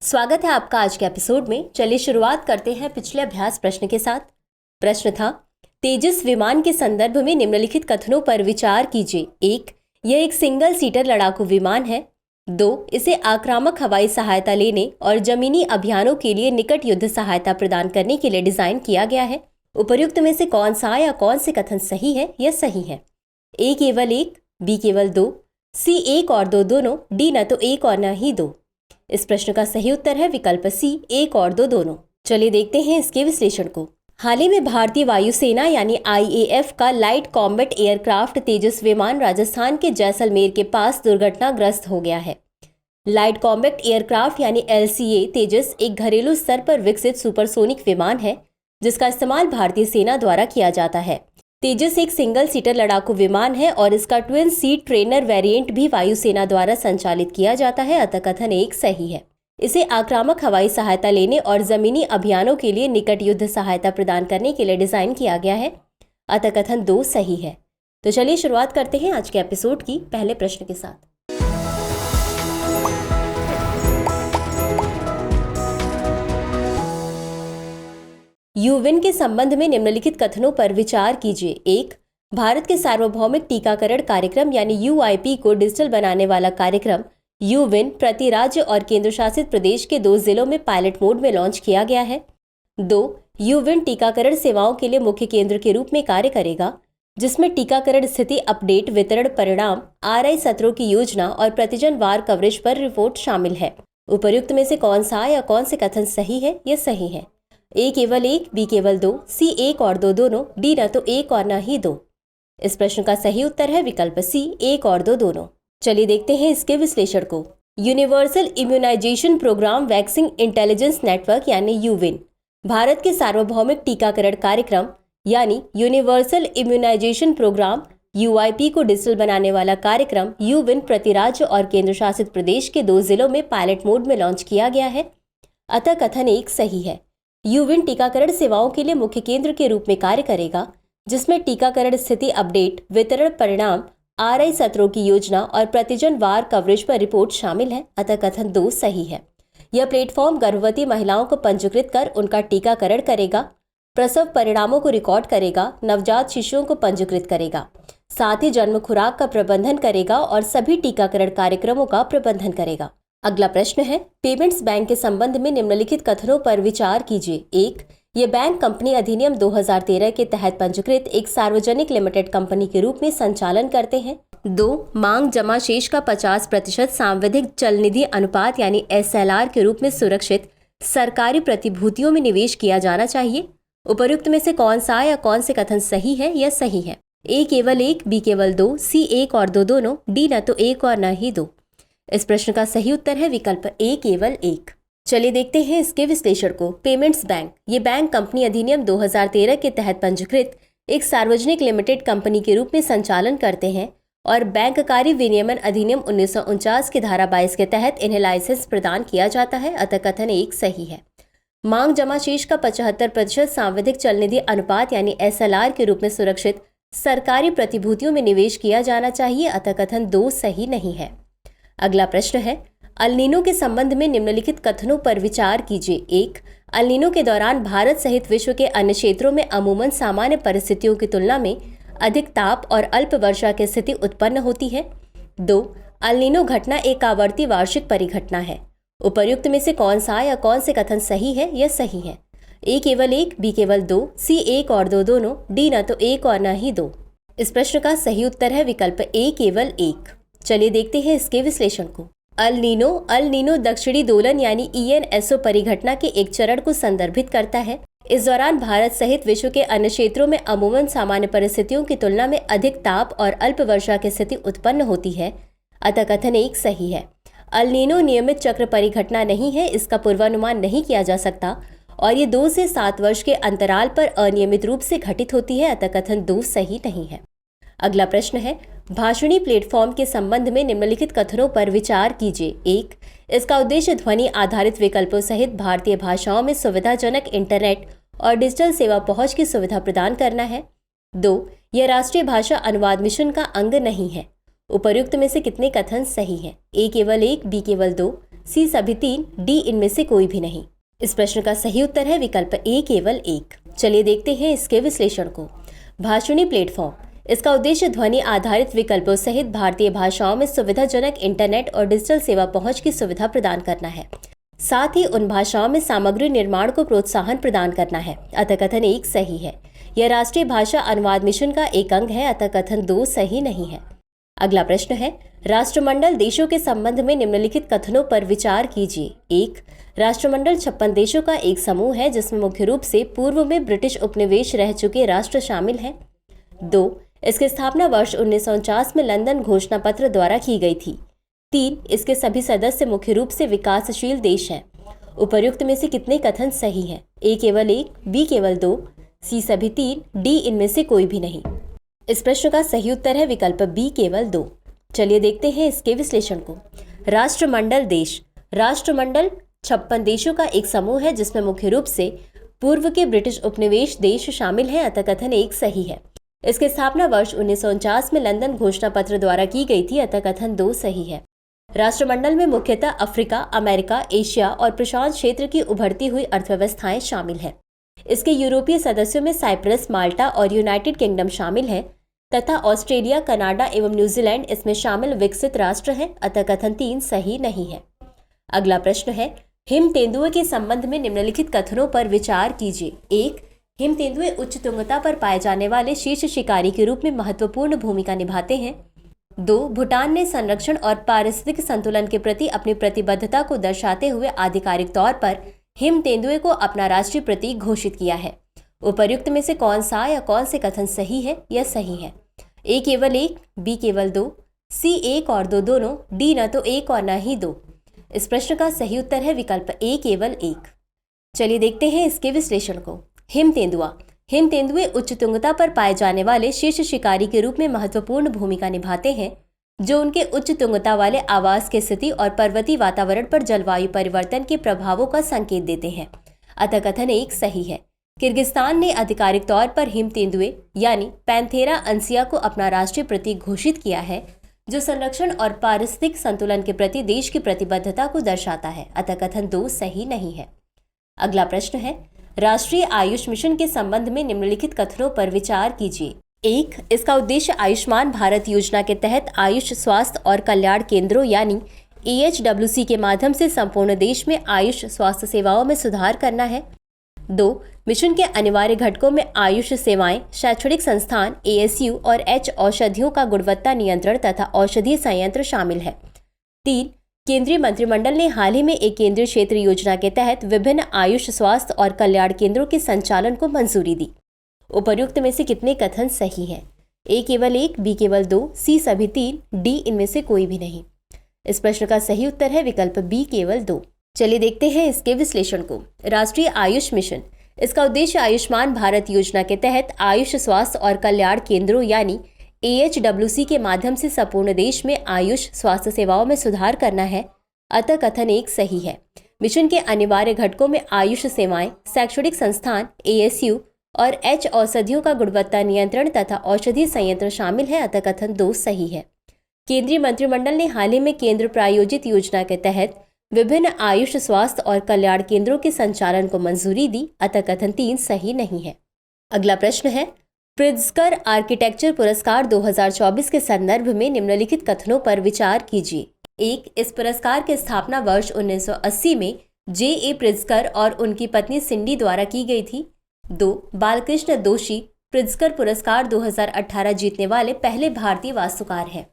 स्वागत है आपका आज के एपिसोड में। चलिए शुरुआत करते हैं पिछले अभ्यास प्रश्न के साथ। प्रश्न था, तेजस विमान के संदर्भ में निम्नलिखित कथनों पर विचार कीजिए। 1. यह एक सिंगल सीटर लड़ाकू विमान है। 2. इसे आक्रामक हवाई सहायता लेने और जमीनी अभियानों के लिए निकट युद्ध सहायता प्रदान करने के लिए डिजाइन किया गया है। उपर्युक्त में से कौन सा या कौन से कथन सही है या सही है? A केवल 1, B केवल 2, C 1 और 2 दोनों, D न तो 1 और न ही 2। इस प्रश्न का सही उत्तर है विकल्प सी, 1 और 2 दोनों। चलिए देखते हैं इसके विश्लेषण को। हाल ही में भारतीय वायुसेना यानी IAF का लाइट कॉम्बैट एयरक्राफ्ट तेजस विमान राजस्थान के जैसलमेर के पास दुर्घटनाग्रस्त हो गया है। लाइट कॉम्बैट एयरक्राफ्ट यानी LCA तेजस एक घरेलू स्तर पर विकसित सुपरसोनिक विमान है जिसका इस्तेमाल भारतीय सेना द्वारा किया जाता है। तेजस एक सिंगल सीटर लड़ाकू विमान है और इसका ट्विन सीट ट्रेनर वेरिएंट भी वायुसेना द्वारा संचालित किया जाता है, अतः कथन 1 सही है। इसे आक्रामक हवाई सहायता लेने और जमीनी अभियानों के लिए निकट युद्ध सहायता प्रदान करने के लिए डिजाइन किया गया है, अतः कथन 2 सही है। तो चलिए शुरुआत करते हैं आज के एपिसोड की पहले प्रश्न के साथ। यूविन के संबंध में निम्नलिखित कथनों पर विचार कीजिए। 1. भारत के सार्वभौमिक टीकाकरण कार्यक्रम यानी UIP को डिजिटल बनाने वाला कार्यक्रम यूविन प्रति राज्य और केंद्र शासित प्रदेश के 2 जिलों में पायलट मोड में लॉन्च किया गया है। 2. यूविन टीकाकरण सेवाओं के लिए मुख्य केंद्र के रूप में कार्य करेगा जिसमें टीकाकरण स्थिति अपडेट, वितरण परिणाम, RI सत्रों की योजना और प्रतिजन वार कवरेज पर रिपोर्ट शामिल है। उपर्युक्त में से कौन सा या कौन से कथन सही है या सही है? A केवल 1, B केवल 2, C 1 और 2 दोनों, D न तो 1 और न ही 2। इस प्रश्न का सही उत्तर है विकल्प C, 1 और 2 दोनों। चलिए देखते हैं इसके विश्लेषण को। Universal immunization programme vaccine intelligence network यानी यूविन भारत के सार्वभौमिक टीकाकरण कार्यक्रम यानी यूनिवर्सल इम्यूनाइजेशन प्रोग्राम UIP को डिजिटल बनाने वाला कार्यक्रम यूविन प्रति राज्य और केंद्र शासित प्रदेश के 2 जिलों में पायलट मोड में लॉन्च किया गया है, अतः कथन 1 सही है। यूविन टीकाकरण सेवाओं के लिए मुख्य केंद्र के रूप में कार्य करेगा जिसमें टीकाकरण स्थिति अपडेट, वितरण परिणाम, RI सत्रों की योजना और प्रतिजन वार कवरेज पर रिपोर्ट शामिल है, अतः कथन 2 सही है। यह प्लेटफॉर्म गर्भवती महिलाओं को पंजीकृत कर उनका टीकाकरण करेगा, प्रसव परिणामों को रिकॉर्ड करेगा, नवजात शिशुओं को पंजीकृत करेगा, साथ ही जन्म खुराक का प्रबंधन करेगा और सभी टीकाकरण कार्यक्रमों का प्रबंधन करेगा। अगला प्रश्न है, पेमेंट्स बैंक के संबंध में निम्नलिखित कथनों पर विचार कीजिए। 1. ये बैंक कंपनी अधिनियम 2013 के तहत पंजीकृत एक सार्वजनिक लिमिटेड कंपनी के रूप में संचालन करते हैं। 2. मांग जमा शेष का 50% सांविधिक चल निधि अनुपात यानी SLR के रूप में सुरक्षित सरकारी प्रतिभूतियों में निवेश किया जाना चाहिए। उपर्युक्त में से कौन सा या कौन से कथन सही है या सही है? A केवल 1, B केवल 2, C 1 और 2 दोनों, D न तो 1 और न ही 2। इस प्रश्न का सही उत्तर है विकल्प A केवल 1। चलिए देखते हैं इसके विश्लेषण को। पेमेंट्स बैंक ये बैंक कंपनी अधिनियम 2013 के तहत पंजीकृत एक सार्वजनिक लिमिटेड कंपनी के रूप में संचालन करते हैं और बैंककारी विनियमन अधिनियम 1949 की धारा 22 के तहत इन्हें लाइसेंस प्रदान किया जाता है, अतः कथन 1 सही है। मांग जमा शेष का 75% सांविधिक चल निधि अनुपात यानी SLR के रूप में सुरक्षित सरकारी प्रतिभूतियों में निवेश किया जाना चाहिए, अतः कथन 2 सही नहीं है। अगला प्रश्न है, अल-नीनो के संबंध में निम्नलिखित कथनों पर विचार कीजिए। 1. अल-नीनो के दौरान भारत सहित विश्व के अन्य क्षेत्रों में अमूमन सामान्य परिस्थितियों की तुलना में अधिक ताप और अल्प वर्षा की स्थिति उत्पन्न होती है। 2. अल-नीनो घटना एक आवर्ती वार्षिक परिघटना है। उपर्युक्त में से कौन सा या कौन से कथन सही है या सही है? A केवल 1, B केवल 2, C 1 और 2 दोनों, D न तो 1 और न ही 2। इस प्रश्न का सही उत्तर है विकल्प A केवल 1। चलिए देखते हैं इसके विश्लेषण को। अल-नीनो दक्षिणी दोलन यानी ENSO परिघटना के एक चरण को संदर्भित करता है। इस दौरान भारत सहित विश्व के अन्य क्षेत्रों में अमूमन सामान्य परिस्थितियों की तुलना में अधिक ताप और अल्प वर्षा की स्थिति उत्पन्न होती है, अतः कथन 1 सही है। अल-नीनो नियमित चक्र परिघटना नहीं है, इसका पूर्वानुमान नहीं किया जा सकता और ये 2 से 7 वर्ष के अंतराल पर अनियमित रूप से घटित होती है, अतः कथन 2 सही नहीं है। अगला प्रश्न है, भाषणी प्लेटफॉर्म के संबंध में निम्नलिखित कथनों पर विचार कीजिए। 1. इसका उद्देश्य ध्वनि आधारित विकल्पों सहित भारतीय भाषाओं में सुविधाजनक इंटरनेट और डिजिटल सेवा पहुंच की सुविधा प्रदान करना है। 2. यह राष्ट्रीय भाषा अनुवाद मिशन का अंग नहीं है। उपर्युक्त में से कितने कथन सही हैं? A केवल 1, B केवल 2, सी सभी 3, डी इनमें से कोई भी नहीं। इस प्रश्न का सही उत्तर है विकल्प ए केवल 1। चलिए देखते हैं इसके विश्लेषण को। भाषणी प्लेटफॉर्म, इसका उद्देश्य ध्वनि आधारित विकल्पों सहित भारतीय भाषाओं में सुविधाजनक इंटरनेट और डिजिटल सेवा पहुंच की सुविधा प्रदान करना है। साथ ही उन भाषाओं में सामग्री निर्माण को प्रोत्साहन प्रदान करना है। अतः कथन 1 सही है। यह राष्ट्रीय भाषा अनुवाद मिशन का एक अंग है। अतः कथन 2 सही नहीं है। अगला प्रश्न है, राष्ट्रमंडल देशों के संबंध में निम्नलिखित कथनों पर विचार कीजिए। 1. राष्ट्रमंडल 56 देशों का एक समूह है जिसमें मुख्य रूप से पूर्व में ब्रिटिश उपनिवेश रह चुके राष्ट्र शामिल हैं। 2. इसकी स्थापना वर्ष 1949 में लंदन घोषणा पत्र द्वारा की गई थी। 3. इसके सभी सदस्य मुख्य रूप से विकासशील देश हैं। उपर्युक्त में से कितने कथन सही हैं? ए केवल 1, बी केवल 2, सी सभी 3, डी इनमें से कोई भी नहीं। इस प्रश्न का सही उत्तर है विकल्प बी केवल 2। चलिए देखते हैं इसके विश्लेषण को। राष्ट्रमंडल देश, राष्ट्रमंडल 56 देशों का एक समूह है जिसमें मुख्य रूप से पूर्व के ब्रिटिश उपनिवेश देश शामिल हैं। अतः कथन 1 सही है। इसकी स्थापना वर्ष 1949 में लंदन घोषणा पत्र द्वारा की गई थी। अतः कथन 2 सही है। राष्ट्रमंडल में मुख्यतः अफ्रीका, अमेरिका, एशिया और प्रशांत क्षेत्र की उभरती हुई अर्थव्यवस्थाएं शामिल हैं। इसके यूरोपीय सदस्यों में साइप्रस, माल्टा और यूनाइटेड किंगडम शामिल हैं तथा ऑस्ट्रेलिया, कनाडा एवं न्यूजीलैंड इसमें शामिल विकसित राष्ट्र हैं। अतः कथन 3 सही नहीं है। अगला प्रश्न है, हिम तेंदुए के संबंध में निम्नलिखित कथनों पर विचार कीजिए। 1. हिम तेंदुए उच्च तुंगता पर पाए जाने वाले शीर्ष शिकारी के रूप में महत्वपूर्ण भूमिका निभाते हैं। 2. भूटान ने संरक्षण और पारिस्थितिक संतुलन के प्रति अपनी प्रतिबद्धता को दर्शाते हुए आधिकारिक तौर पर हिम तेंदुए को अपना राष्ट्रीय प्रतीक घोषित किया है। उपर्युक्त में से कौन सा या कौन से कथन सही है या सही है? ए केवल 1, बी केवल 2, सी 1 और 2 दोनों, डी न तो 1 और न ही 2। इस प्रश्न का सही उत्तर है विकल्प ए केवल 1। चलिए देखते हैं इसके विश्लेषण को। हिम तेंदुआ, हिम तेंदुए उच्च तुंगता पर पाए जाने वाले शीर्ष शिकारी के रूप में महत्वपूर्ण भूमिका निभाते हैं जो उनके उच्च तुंगता वाले आवास की स्थिति और पर्वतीय वातावरण पर जलवायु परिवर्तन के प्रभावों का संकेत देते हैं। अतः कथन 1 सही है। किर्गिस्तान ने आधिकारिक तौर पर हिम तेंदुए यानी पैंथेरा अंसिया को अपना राष्ट्रीय प्रतीक घोषित किया है जो संरक्षण और पारिस्थितिक संतुलन के प्रति देश की प्रतिबद्धता को दर्शाता है। अतः कथन 2 सही नहीं है। अगला प्रश्न है, राष्ट्रीय आयुष मिशन के संबंध में निम्नलिखित कथनों पर विचार कीजिए। 1. इसका उद्देश्य आयुष्मान भारत योजना के तहत आयुष स्वास्थ्य और कल्याण केंद्रों यानी AHWC के माध्यम से संपूर्ण देश में आयुष स्वास्थ्य सेवाओं में सुधार करना है। 2. मिशन के अनिवार्य घटकों में आयुष सेवाएं, शैक्षणिक संस्थान, ASU और H औषधियों का गुणवत्ता नियंत्रण तथा औषधीय संयंत्र शामिल है। 3. केंद्रीय मंत्रिमंडल ने हाल ही में एक केंद्रीय क्षेत्र योजना के तहत विभिन्न आयुष स्वास्थ्य और कल्याण केंद्रों के संचालन को मंजूरी दी। उपर्युक्त में से कितने कथन सही हैं? ए केवल 1, बी केवल 2, सी सभी 3, डी इनमें से कोई भी नहीं। इस प्रश्न का सही उत्तर है विकल्प बी केवल 2। चलिए देखते हैं इसके विश्लेषण को। राष्ट्रीय आयुष मिशन, इसका उद्देश्य आयुष्मान भारत योजना के तहत आयुष स्वास्थ्य और कल्याण केंद्रों यानी AHWC के माध्यम से संपूर्ण देश में आयुष स्वास्थ्य सेवाओं में सुधार करना है। अतः कथन 1 सही है। मिशन के अनिवार्य घटकों में आयुष सेवाएं, शैक्षणिक संस्थान, ASU और H औषधियों का गुणवत्ता नियंत्रण तथा औषधीय संयंत्र शामिल है। अतः कथन 2 सही है। केंद्रीय मंत्रिमंडल ने हाल ही में केंद्र प्रायोजित योजना के तहत विभिन्न आयुष स्वास्थ्य और कल्याण केंद्रों के संचालन को मंजूरी दी। अतः कथन 3 सही नहीं है। अगला प्रश्न है, प्रित्जकर आर्किटेक्चर पुरस्कार 2024 के संदर्भ में निम्नलिखित कथनों पर विचार कीजिए। 1. इस पुरस्कार की स्थापना वर्ष 1980 में J.A. प्रित्जकर और उनकी पत्नी सिंडी द्वारा की गई थी। 2. बालकृष्ण दोषी प्रित्जकर पुरस्कार 2018 जीतने वाले पहले भारतीय वास्तुकार हैं।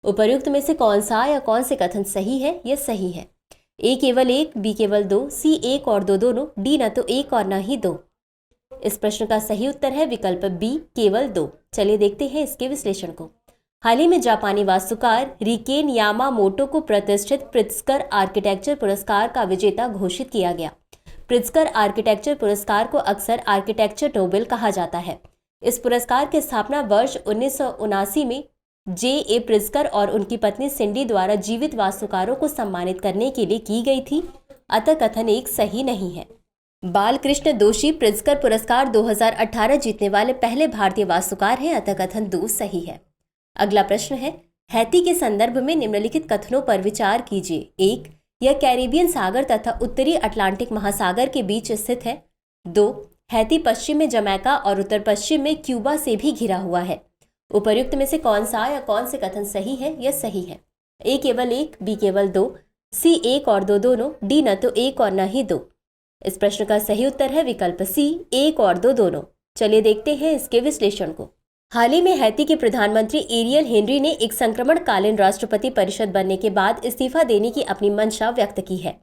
उपर्युक्त में से कौन सा या कौन से कथन सही है या सही है? ए केवल 1, बी केवल 2, सी 1 और 2 दोनों, डी न तो 1 और न ही 2। इस प्रश्न का सही उत्तर है विकल्प बी केवल 2। चलिए देखते हैं इसके विश्लेषण को। हाल ही में जापानी वास्तुकार रिकेन यामामोटो को प्रतिष्ठित प्रित्जकर आर्किटेक्चर पुरस्कार का विजेता घोषित किया गया। प्रित्जकर आर्किटेक्चर पुरस्कार को अक्सर आर्किटेक्चर नोबेल कहा जाता है। इस पुरस्कार की स्थापना वर्ष 1979 में J.A. प्रित्जकर और उनकी पत्नी सिंडी द्वारा जीवित वास्तुकारों को सम्मानित करने के लिए की गई थी। अतः कथन 1 सही नहीं है। बालकृष्ण दोषी प्रित्जकर पुरस्कार 2018 जीतने वाले पहले भारतीय वास्तुकार हैं। अतः कथन 2 सही है। अगला प्रश्न है, हैती के संदर्भ में निम्नलिखित कथनों पर विचार कीजिए। 1. यह कैरिबियन सागर तथा उत्तरी अटलांटिक महासागर के बीच स्थित है। 2. हैती पश्चिम में जमैका और उत्तर पश्चिम में क्यूबा से भी घिरा हुआ है। उपर्युक्त में से कौन सा या कौन से कथन सही है या सही है? ए केवल 1, बी केवल 2, सी 1 और 2 दोनों, डी न तो 1 और न ही 2। इस प्रश्न का सही उत्तर है विकल्प सी, 1 और 2 दोनों। चलिए देखते हैं इसके विश्लेषण को। हाल ही में हैती के प्रधानमंत्री एरियल हेनरी ने एक संक्रमणकालीन राष्ट्रपति परिषद बनने के बाद इस्तीफा देने की अपनी मंशा व्यक्त की है।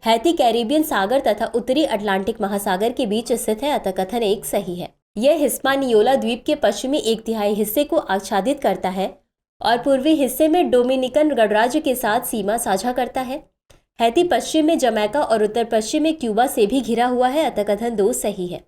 हैती कैरिबियन सागर तथा उत्तरी अटलांटिक महासागर के बीच स्थित है, अतः कथन 1 सही है। यह हिस्पानियोला द्वीप के पश्चिमी 1/3 हिस्से को आच्छादित करता है और पूर्वी हिस्से में डोमिनिकन गणराज्य के साथ सीमा साझा करता है। हैती पश्चिम में जमैका और उत्तर पश्चिम में क्यूबा से भी घिरा हुआ है, अतः कथन 2 सही है।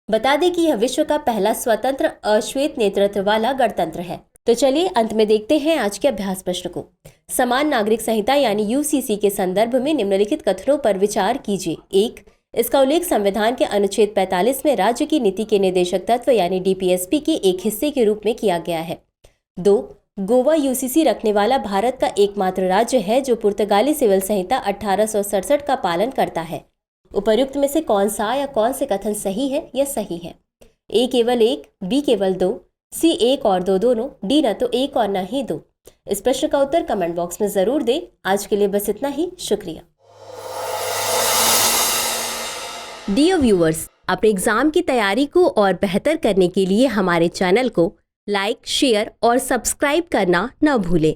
बता दें कि यह विश्व का पहला स्वतंत्र अश्वेत नेतृत्व वाला गणतंत्र है। तो चलिए अंत में देखते हैं आज के अभ्यास प्रश्न को। समान नागरिक संहिता यानी यूसीसी के संदर्भ में निम्नलिखित कथनों पर विचार कीजिए। 1. इसका उल्लेख संविधान के अनुच्छेद 45 में राज्य की नीति के निर्देशक तत्व यानी डीपीएसपी के एक हिस्से के रूप में किया गया है। 2. गोवा यूसीसी रखने वाला भारत का एकमात्र राज्य है जो पुर्तगाली सिविल संहिता 1867 का पालन करता है। उपर्युक्त में से कौन सा या कौन से कथन सही है या सही है? ए केवल 1, बी केवल 2, सी 1 और 2 दोनों, डी न तो 1 और न ही 2। इस प्रश्न का उत्तर कमेंट बॉक्स में जरूर दें। आज के लिए बस इतना ही, शुक्रिया। डियर व्यूअर्स, अपने एग्जाम की तैयारी को और बेहतर करने के लिए हमारे चैनल को लाइक, शेयर और सब्सक्राइब करना न भूलें।